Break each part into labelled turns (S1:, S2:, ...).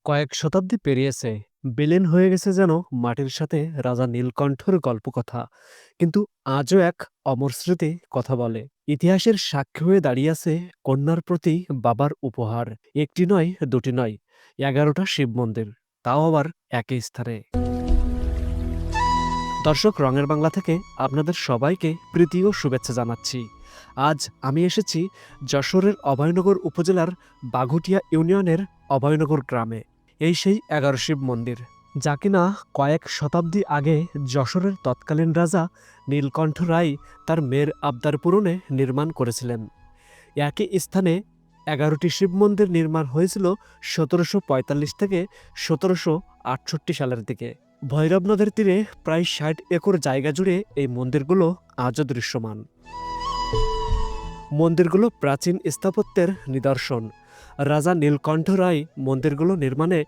S1: কয়েক শতাব্দী পেরিয়েছে, বিলীন হয়ে গেছে যেন মাটির সাথে রাজা নীলকণ্ঠের গল্পকথা। কিন্তু আজও এক অমর স্মৃতি কথা বলে। ইতিহাসের সাক্ষী হয়ে দাঁড়িয়ে আছে কন্যার প্রতি বাবার উপহার। একটি নয়, দুটি নয়, 11টা শিব মন্দির, তাও আবার একই স্থানে। দর্শক, রঙের বাংলা থেকে আপনাদের সবাইকে প্রীতি ও শুভেচ্ছা জানাচ্ছি। আজ আমি এসেছি যশোরের অভয়নগর উপজেলার বাঘুটিয়া ইউনিয়নের অভয়নগর গ্রামে। এই সেই 11 শিব মন্দির, যা কিনা কয়েক শতাব্দী আগে যশোরের তৎকালীন রাজা নীলকণ্ঠ রায় তার মেয়ের আবদার পূরণে নির্মাণ করেছিলেন। একই স্থানে 11টি শিব মন্দির নির্মাণ হয়েছিল 1745 থেকে 1768 সালের দিকে। ভৈরব নদের তীরে প্রায় 60 একর জায়গা জুড়ে এই মন্দিরগুলো আজও দৃশ্যমান। মন্দিরগুলো প্রাচীন স্থাপত্যের নিদর্শন। রাজা নীলকণ্ঠ রায় মন্দিরগুলো নির্মাণে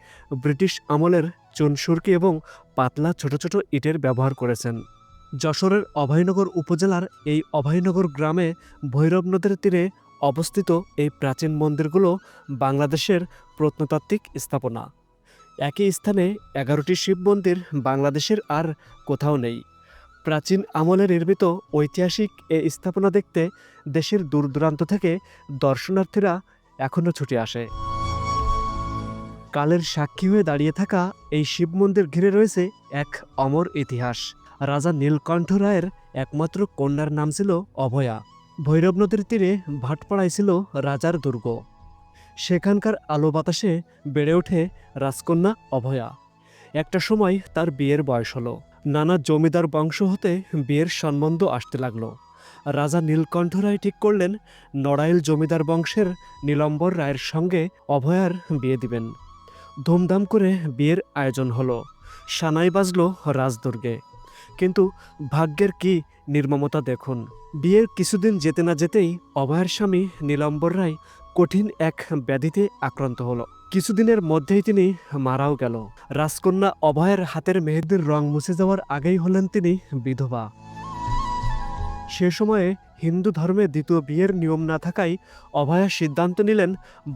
S1: ব্রিটিশ আমলের চুনসুরকি এবং পাতলা ছোট ছোট ইটের ব্যবহার করেছেন। যশোরের অভয়নগর উপজেলার এই অভয়নগর গ্রামে ভৈরব নদের তীরে অবস্থিত এই প্রাচীন মন্দিরগুলো বাংলাদেশের প্রত্নতাত্ত্বিক স্থাপনা। একই স্থানে 11টি শিব মন্দির বাংলাদেশের আর কোথাও নেই। প্রাচীন আমলে নির্মিত ঐতিহাসিক এ স্থাপনা দেখতে দেশের দূর দূরান্ত থেকে দর্শনার্থীরা এখনও ছুটে আসে। কালের সাক্ষী হয়ে দাঁড়িয়ে থাকা এই শিব মন্দির ঘিরে রয়েছে এক অমর ইতিহাস। রাজা নীলকণ্ঠ রায়ের একমাত্র কন্যার নাম ছিল অভয়া। ভৈরব নদীর তীরে ভাটপাড়ায় ছিল রাজার দুর্গ। সেখানকার আলো বাতাসে বেড়ে ওঠে রাজকন্যা অভয়া। একটা সময় তার বিয়ের বয়স হলো। নানা জমিদার বংশ হতে বিয়ের সম্বন্ধ আসতে লাগলো। রাজা নীলকণ্ঠ রায় ঠিক করলেন নড়াইল জমিদার বংশের নীলম্বর রায়ের সঙ্গে অভয়ার বিয়ে দিবেন। ধুমধাম করে বিয়ের আয়োজন হলো। সানাই বাজল রাজদুর্গে। কিন্তু ভাগ্যের কি নির্মমতা দেখুন। বিয়ের কিছুদিন যেতে না যেতেই অভয়ার স্বামী নীলম্বর রায় কঠিন এক ব্যাধিতে আক্রান্ত হলো। কিছুদিনের মধ্যেই তিনি মারাও গেল। রাজকন্যা অভয়ের হাতের মেহেদির রং মুছে যাওয়ার আগেই হলেন তিনি বিধবা। সে সময়ে হিন্দু ধর্মে দ্বিতীয় বিয়ের নিয়ম না থাকায় অভয়া সিদ্ধান্ত নিলেন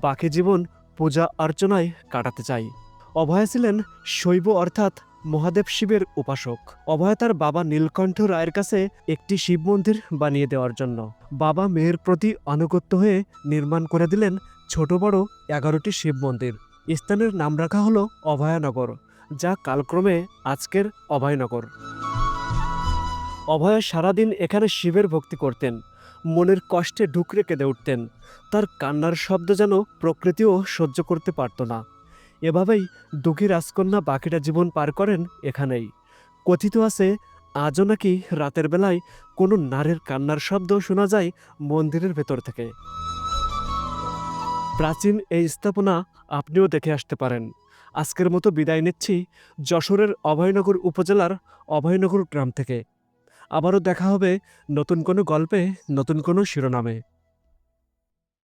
S1: বাকি জীবন পূজা অর্চনায় কাটাতে চাই। অভয়া ছিলেন শৈব অর্থাৎ মহাদেব শিবের উপাসক। অভয়া তার বাবা নীলকণ্ঠ রায়ের কাছে একটি শিব মন্দির বানিয়ে দেওয়ার জন্য বাবা মেয়ের প্রতি আনুগত্য হয়ে নির্মাণ করে দিলেন ছোট বড় 11টি শিব মন্দির। স্থানের নাম রাখা হলো অভয়ানগর, যা কালক্রমে আজকের অভয়নগর। অভয়া সারাদিন এখানে শিবের ভক্তি করতেন। মনের কষ্টে ডুকরে কেঁদে উঠতেন। তার কান্নার শব্দ যেন প্রকৃতিও সহ্য করতে পারত না। এভাবেই দুঃখী রাজকন্যা বাকিটা জীবন পার করেন এখানেই। কথিত আছে আজও নাকি রাতের বেলায় কোনো নারীর কান্নার শব্দ শোনা যায় মন্দিরের ভেতর থেকে। প্রাচীন এই স্থাপনা আপনিও দেখে আসতে পারেন। আজকের মতো বিদায় নিচ্ছি যশোরের অভয়নগর উপজেলার অভয়নগর গ্রাম থেকে। আবারও দেখা হবে নতুন কোনো গল্পে, নতুন কোনো শিরোনামে।